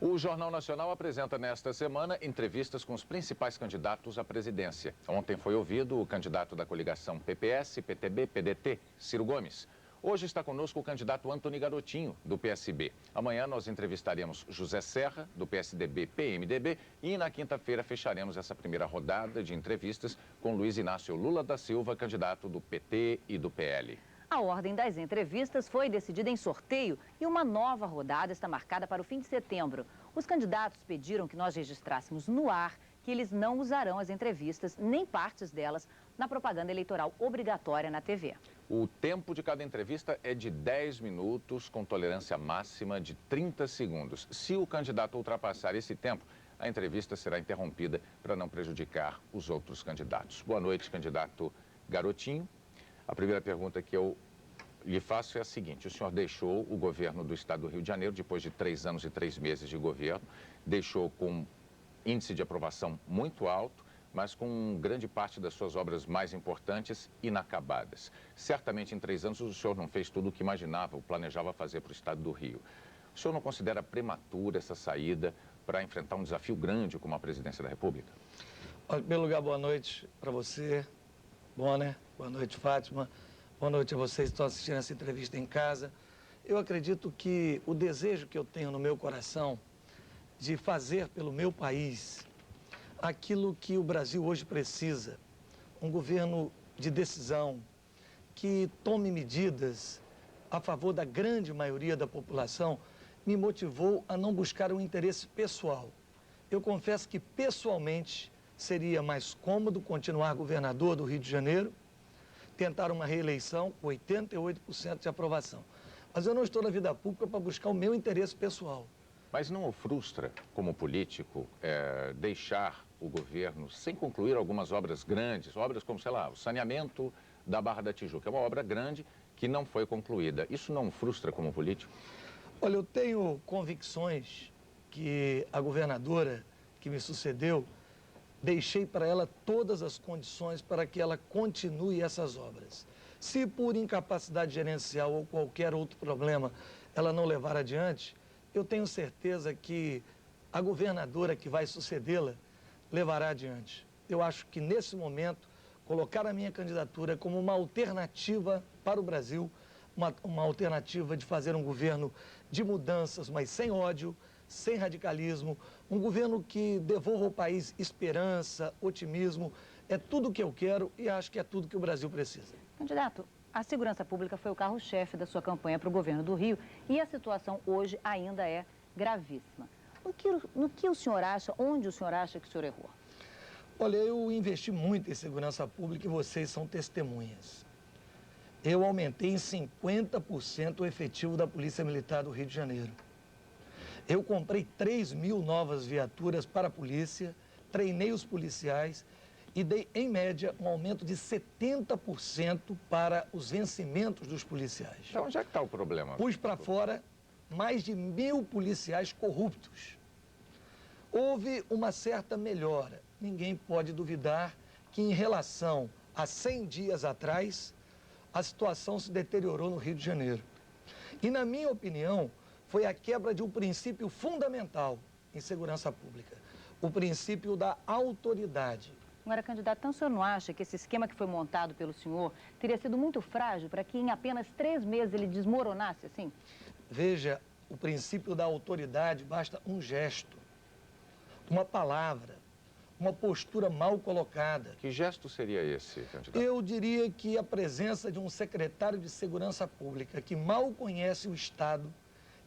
O Jornal Nacional apresenta nesta semana entrevistas com os principais candidatos à presidência. Ontem foi ouvido o candidato da coligação PPS, PTB, PDT, Ciro Gomes. Hoje está conosco o candidato Antony Garotinho, do PSB. Amanhã nós entrevistaremos José Serra, do PSDB, PMDB, e na quinta-feira fecharemos essa primeira rodada de entrevistas com Luiz Inácio Lula da Silva, candidato do PT e do PL. A ordem das entrevistas foi decidida em sorteio e uma nova rodada está marcada para o fim de setembro. Os candidatos pediram que nós registrássemos no ar que eles não usarão as entrevistas, nem partes delas, na propaganda eleitoral obrigatória na TV. O tempo de cada entrevista é de 10 minutos, com tolerância máxima de 30 segundos. Se o candidato ultrapassar esse tempo, a entrevista será interrompida para não prejudicar os outros candidatos. Boa noite, candidato Garotinho. A primeira pergunta que eu lhe faço é a seguinte: o senhor deixou o governo do estado do Rio de Janeiro, depois de 3 anos e 3 meses de governo, deixou com índice de aprovação muito alto, mas com grande parte das suas obras mais importantes inacabadas. Certamente em 3 anos o senhor não fez tudo o que imaginava ou planejava fazer para o estado do Rio. O senhor não considera prematura essa saída para enfrentar um desafio grande como a presidência da República? Em primeiro lugar, boa noite para você, Bonner. Boa noite, Fátima. Boa noite a vocês que estão assistindo essa entrevista em casa. Eu acredito que o desejo que eu tenho no meu coração de fazer pelo meu país aquilo que o Brasil hoje precisa, um governo de decisão, que tome medidas a favor da grande maioria da população, me motivou a não buscar um interesse pessoal. Eu confesso que, pessoalmente, seria mais cômodo continuar governador do Rio de Janeiro, tentar uma reeleição com 88% de aprovação. Mas eu não estou na vida pública para buscar o meu interesse pessoal. Mas não o frustra, como político, deixar o governo sem concluir algumas obras grandes, obras como, sei lá, o saneamento da Barra da Tijuca, é uma obra grande que não foi concluída. Isso não o frustra como político? Olha, eu tenho convicções que a governadora que me sucedeu, deixei para ela todas as condições para que ela continue essas obras. Se por incapacidade gerencial ou qualquer outro problema ela não levar adiante, eu tenho certeza que a governadora que vai sucedê-la levará adiante. Eu acho que nesse momento, colocar a minha candidatura como uma alternativa para o Brasil, uma alternativa de fazer um governo de mudanças, mas sem ódio, sem radicalismo, um governo que devolva ao país esperança, otimismo, é tudo o que eu quero e acho que é tudo que o Brasil precisa. Candidato, a segurança pública foi o carro-chefe da sua campanha para o governo do Rio e a situação hoje ainda é gravíssima. No que o senhor acha, onde o senhor acha que o senhor errou? Olha, eu investi muito em segurança pública e vocês são testemunhas. Eu aumentei em 50% o efetivo da Polícia Militar do Rio de Janeiro. Eu comprei 3.000 novas viaturas para a polícia, treinei os policiais e dei, em média, um aumento de 70% para os vencimentos dos policiais. Então, onde é que está o problema? Pus para fora mais de 1.000 policiais corruptos. Houve uma certa melhora. Ninguém pode duvidar que, em relação a 100 dias atrás, a situação se deteriorou no Rio de Janeiro. E, na minha opinião, foi a quebra de um princípio fundamental em segurança pública, o princípio da autoridade. Agora, candidato, então o senhor não acha que esse esquema que foi montado pelo senhor teria sido muito frágil para que em apenas 3 meses ele desmoronasse assim? Veja, o princípio da autoridade basta um gesto, uma palavra, uma postura mal colocada. Que gesto seria esse, candidato? Eu diria que a presença de um secretário de Segurança Pública que mal conhece o Estado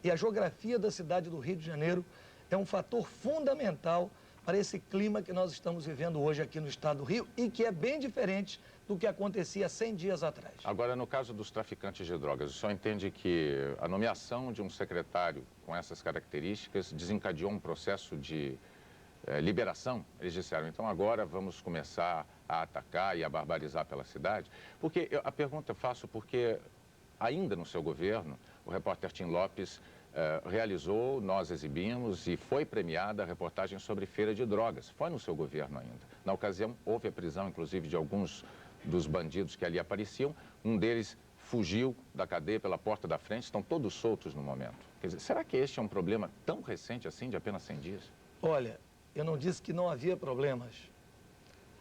e a geografia da cidade do Rio de Janeiro é um fator fundamental para esse clima que nós estamos vivendo hoje aqui no estado do Rio e que é bem diferente do que acontecia 100 dias atrás. Agora, no caso dos traficantes de drogas, o senhor entende que a nomeação de um secretário com essas características desencadeou um processo de liberação? Eles disseram, então agora vamos começar a atacar e a barbarizar pela cidade? Porque a pergunta eu faço porque ainda no seu governo, o repórter Tim Lopes realizou, nós exibimos e foi premiada a reportagem sobre feira de drogas. Foi no seu governo ainda. Na ocasião, houve a prisão, inclusive, de alguns dos bandidos que ali apareciam. Um deles fugiu da cadeia pela porta da frente, estão todos soltos no momento. Quer dizer, será que este é um problema tão recente assim, de apenas 100 dias? Olha, eu não disse que não havia problemas.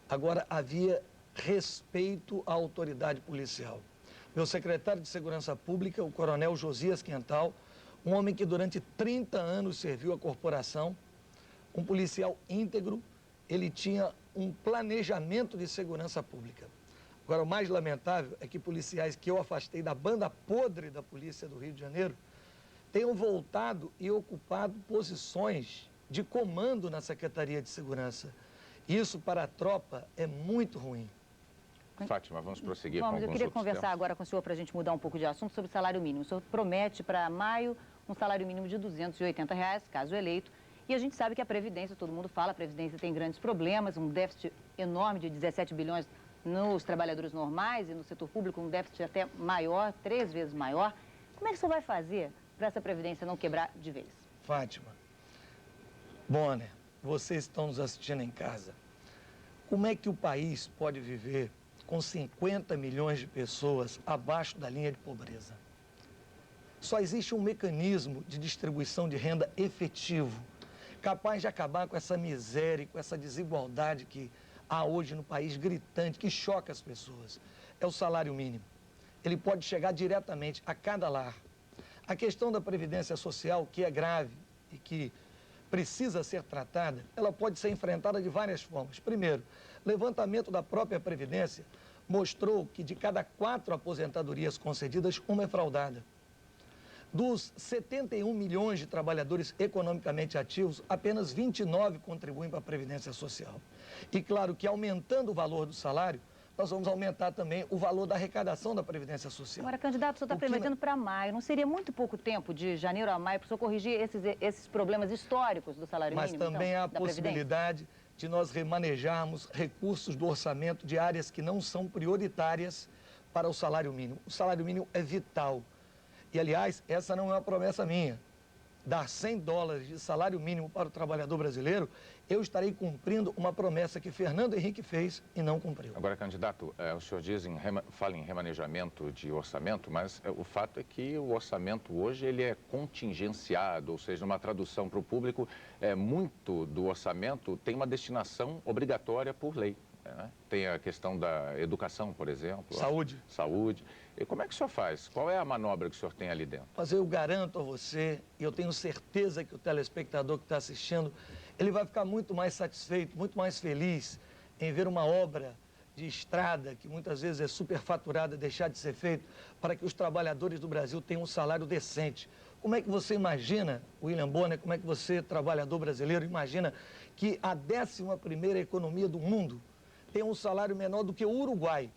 Agora, havia respeito à autoridade policial. Meu secretário de Segurança Pública, o coronel Josias Quental, um homem que durante 30 anos serviu à corporação, um policial íntegro, ele tinha um planejamento de segurança pública. Agora, o mais lamentável é que policiais que eu afastei da banda podre da Polícia do Rio de Janeiro tenham voltado e ocupado posições de comando na Secretaria de Segurança. Isso, para a tropa, é muito ruim. Fátima, vamos prosseguir com alguns Eu queria outros conversar temas. agora com o senhor para a gente mudar um pouco de assunto sobre o salário mínimo. O senhor promete para maio um salário mínimo de R$ 280, caso eleito. E a gente sabe que a Previdência, todo mundo fala, a Previdência tem grandes problemas, um déficit enorme de 17 bilhões nos trabalhadores normais e no setor público, um déficit até maior, 3 vezes maior. Como é que o senhor vai fazer para essa Previdência não quebrar de vez? Fátima, Bonner, vocês estão nos assistindo em casa. Como é que o país pode viver com 50 milhões de pessoas abaixo da linha de pobreza? Só existe um mecanismo de distribuição de renda efetivo, capaz de acabar com essa miséria, com essa desigualdade que há hoje no país, gritante, que choca as pessoas. É o salário mínimo. Ele pode chegar diretamente a cada lar. A questão da Previdência Social, que é grave e que precisa ser tratada, ela pode ser enfrentada de várias formas. Primeiro, levantamento da própria Previdência mostrou que de cada 4 aposentadorias concedidas, uma é fraudada. Dos 71 milhões de trabalhadores economicamente ativos, apenas 29 contribuem para a Previdência Social. E claro que aumentando o valor do salário, nós vamos aumentar também o valor da arrecadação da Previdência Social. Agora, candidato, o senhor está prometendo para maio. Não seria muito pouco tempo, de janeiro a maio, para o senhor corrigir esses problemas históricos do salário mínimo? Mas também há a possibilidade de nós remanejarmos recursos do orçamento de áreas que não são prioritárias para o salário mínimo. O salário mínimo é vital. E, aliás, essa não é uma promessa minha. Dar $100 de salário mínimo para o trabalhador brasileiro, eu estarei cumprindo uma promessa que Fernando Henrique fez e não cumpriu. Agora, candidato, o senhor fala em remanejamento de orçamento, mas o fato é que o orçamento hoje ele é contingenciado, ou seja, numa tradução para o público, muito do orçamento tem uma destinação obrigatória por lei. Né? Tem a questão da educação, por exemplo. Saúde. Saúde. E como é que o senhor faz? Qual é a manobra que o senhor tem ali dentro? Mas eu garanto a você, e eu tenho certeza que o telespectador que está assistindo, ele vai ficar muito mais satisfeito, muito mais feliz em ver uma obra de estrada, que muitas vezes é superfaturada, deixar de ser feito, para que os trabalhadores do Brasil tenham um salário decente. Como é que você imagina, William Bonner, como é que você, trabalhador brasileiro, imagina que a 11ª economia do mundo tem um salário menor do que o Uruguai,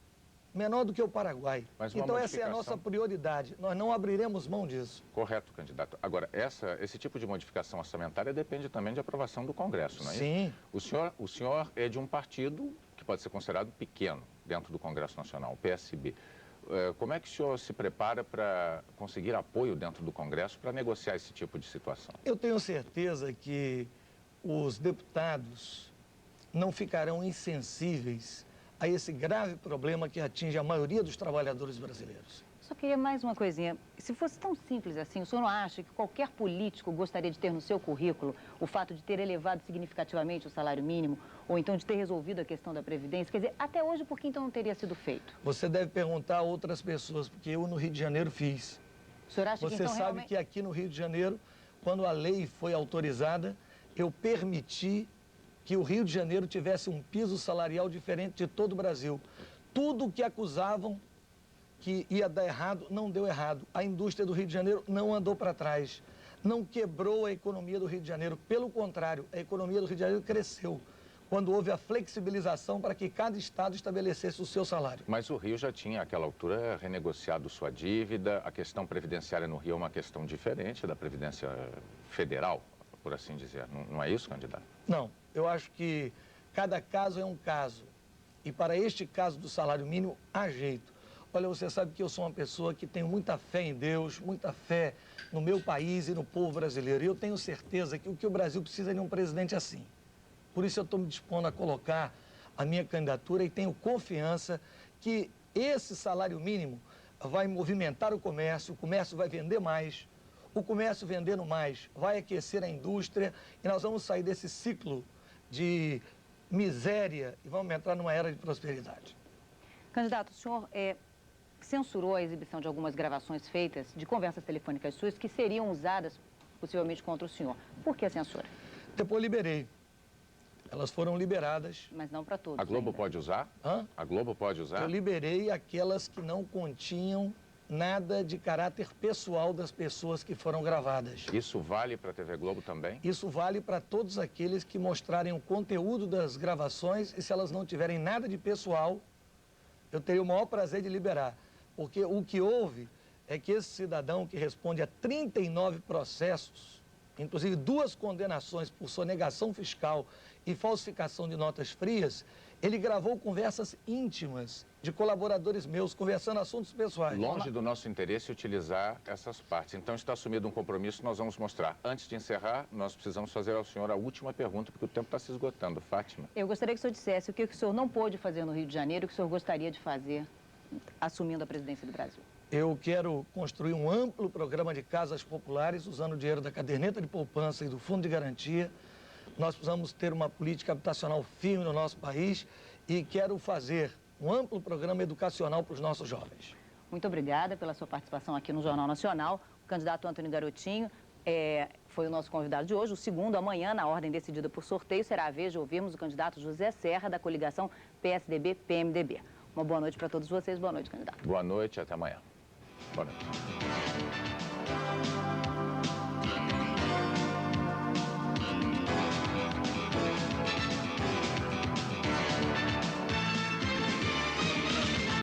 menor do que o Paraguai? Então essa é a nossa prioridade, nós não abriremos mão disso. Correto, candidato. Agora, esse tipo de modificação orçamentária depende também de aprovação do Congresso, não é Sim. isso? O senhor é de um partido que pode ser considerado pequeno dentro do Congresso Nacional, o PSB. Como é que o senhor se prepara para conseguir apoio dentro do Congresso para negociar esse tipo de situação? Eu tenho certeza que os deputados não ficarão insensíveis a esse grave problema que atinge a maioria dos trabalhadores brasileiros. Só queria mais uma coisinha. Se fosse tão simples assim, o senhor não acha que qualquer político gostaria de ter no seu currículo o fato de ter elevado significativamente o salário mínimo, ou então de ter resolvido a questão da Previdência? Quer dizer, até hoje, por que então não teria sido feito? Você deve perguntar a outras pessoas, porque eu no Rio de Janeiro fiz. O senhor acha que Você então sabe realmente... que aqui no Rio de Janeiro, quando a lei foi autorizada, eu permiti que o Rio de Janeiro tivesse um piso salarial diferente de todo o Brasil. Tudo o que acusavam que ia dar errado, não deu errado. A indústria do Rio de Janeiro não andou para trás, não quebrou a economia do Rio de Janeiro. Pelo contrário, a economia do Rio de Janeiro cresceu quando houve a flexibilização para que cada estado estabelecesse o seu salário. Mas o Rio já tinha, àquela altura, renegociado sua dívida. A questão previdenciária no Rio é uma questão diferente da Previdência Federal, por assim dizer. Não é isso, candidato? Não, eu acho que cada caso é um caso. E para este caso do salário mínimo, há jeito. Olha, você sabe que eu sou uma pessoa que tenho muita fé em Deus, muita fé no meu país e no povo brasileiro. E eu tenho certeza que o que o Brasil precisa é de um presidente assim. Por isso eu estou me dispondo a colocar a minha candidatura e tenho confiança que esse salário mínimo vai movimentar o comércio vai vender mais, o comércio vendendo mais vai aquecer a indústria e nós vamos sair desse ciclo de miséria e vamos entrar numa era de prosperidade. Candidato, o senhor censurou a exibição de algumas gravações feitas de conversas telefônicas suas que seriam usadas possivelmente contra o senhor. Por que a censura? Depois liberei. Elas foram liberadas. Mas não para todos. A Globo ainda. pode usar? Hã? A Globo pode usar? Eu liberei aquelas que não continham nada de caráter pessoal das pessoas que foram gravadas. Isso vale para a TV Globo também? Isso vale para todos aqueles que mostrarem o conteúdo das gravações e se elas não tiverem nada de pessoal, eu teria o maior prazer de liberar. Porque o que houve é que esse cidadão que responde a 39 processos, inclusive 2 condenações por sonegação fiscal e falsificação de notas frias, ele gravou conversas íntimas de colaboradores meus, conversando assuntos pessoais. Longe do nosso interesse utilizar essas partes. Então está assumido um compromisso, nós vamos mostrar. Antes de encerrar, nós precisamos fazer ao senhor a última pergunta, porque o tempo está se esgotando. Fátima. Eu gostaria que o senhor dissesse o que o senhor não pôde fazer no Rio de Janeiro, o que o senhor gostaria de fazer assumindo a presidência do Brasil. Eu quero construir um amplo programa de casas populares, usando o dinheiro da caderneta de poupança e do fundo de garantia. Nós precisamos ter uma política habitacional firme no nosso país e quero fazer um amplo programa educacional para os nossos jovens. Muito obrigada pela sua participação aqui no Jornal Nacional. O candidato Antônio Garotinho foi o nosso convidado de hoje. O segundo, amanhã, na ordem decidida por sorteio, será a vez de ouvirmos o candidato José Serra, da coligação PSDB-PMDB. Uma boa noite para todos vocês. Boa noite, candidato. Boa noite, até amanhã. Boa noite.